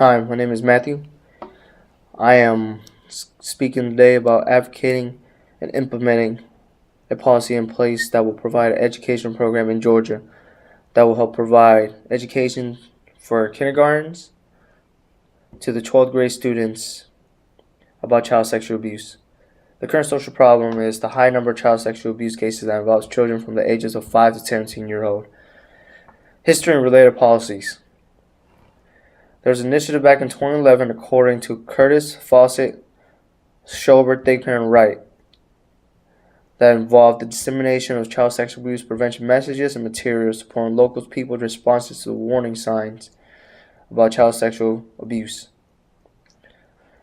Hi, my name is Matthew. I am speaking today about advocating and implementing a policy in place that will provide an education program in Georgia that will help provide education for kindergartens to the 12th grade students about child sexual abuse. The current social problem is the high number of child sexual abuse cases that involves children from the ages of 5 to 17-year-old. History and related policies. There was an initiative back in 2011 according to Curtis, Fawcett, Schober, Thigpen, and Wright that involved the dissemination of child sexual abuse prevention messages and materials supporting local people's responses to the warning signs about child sexual abuse.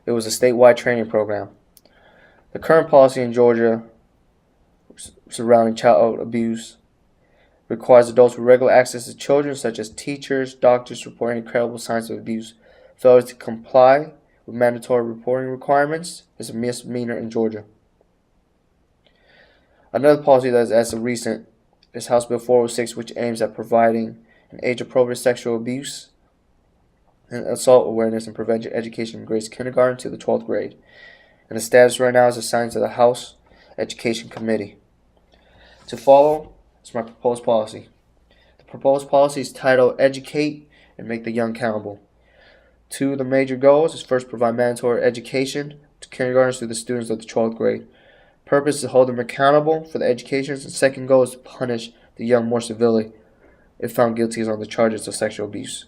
It was a statewide training program. The current policy in Georgia surrounding child abuse requires adults with regular access to children, such as teachers, doctors, to report any credible signs of abuse. Failure to comply with mandatory reporting requirements is a misdemeanor in Georgia. Another policy that is as of recent is House Bill 406, which aims at providing an age-appropriate sexual abuse and assault awareness and prevention education from grades kindergarten to the 12th grade. And the status right now is assigned to the House Education Committee. To follow is my proposed policy. The proposed policy is titled Educate and Make the Young Accountable. Two of the major goals is first, provide mandatory education to kindergartners to the students of the 12th grade. Purpose is to hold them accountable for the educations, and second goal is to punish the young more severely if found guilty on the charges of sexual abuse.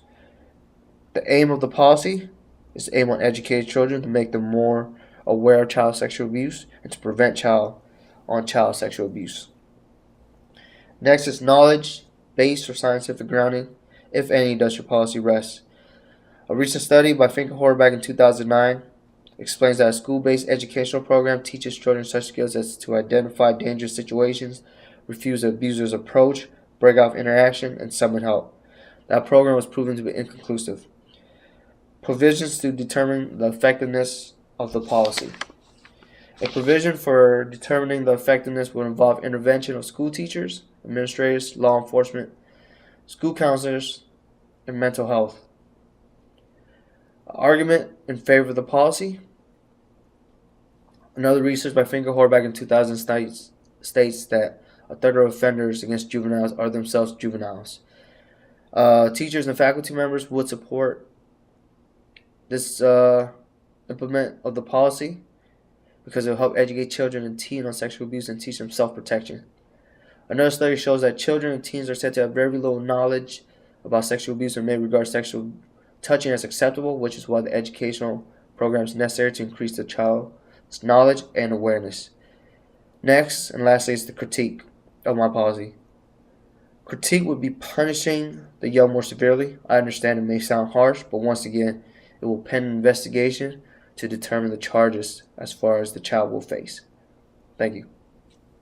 The aim of the policy is to aim on educated children to make them more aware of child sexual abuse and to prevent child sexual abuse. Next is knowledge-based or scientific grounding. If any, does your policy rest? A recent study by Finkelhor back in 2009 explains that a school-based educational program teaches children such skills as to identify dangerous situations, refuse the abuser's approach, break off interaction, and summon help. That program was proven to be inconclusive. Provisions to determine the effectiveness of the policy. A provision for determining the effectiveness would involve intervention of school teachers, administrators, law enforcement, school counselors, and mental health. Argument in favor of the policy. Another research by Finkelhor back in 2000 states that a third of offenders against juveniles are themselves juveniles. Teachers and faculty members would support this implement of the policy because it will help educate children and teens on sexual abuse and teach them self-protection. Another study shows that children and teens are said to have very little knowledge about sexual abuse or may regard sexual touching as acceptable, which is why the educational program is necessary to increase the child's knowledge and awareness. Next and lastly is the critique of my policy. Critique would be punishing the young more severely. I understand it may sound harsh, but once again, it will pen an investigation to determine the charges as far as the child will face. Thank you.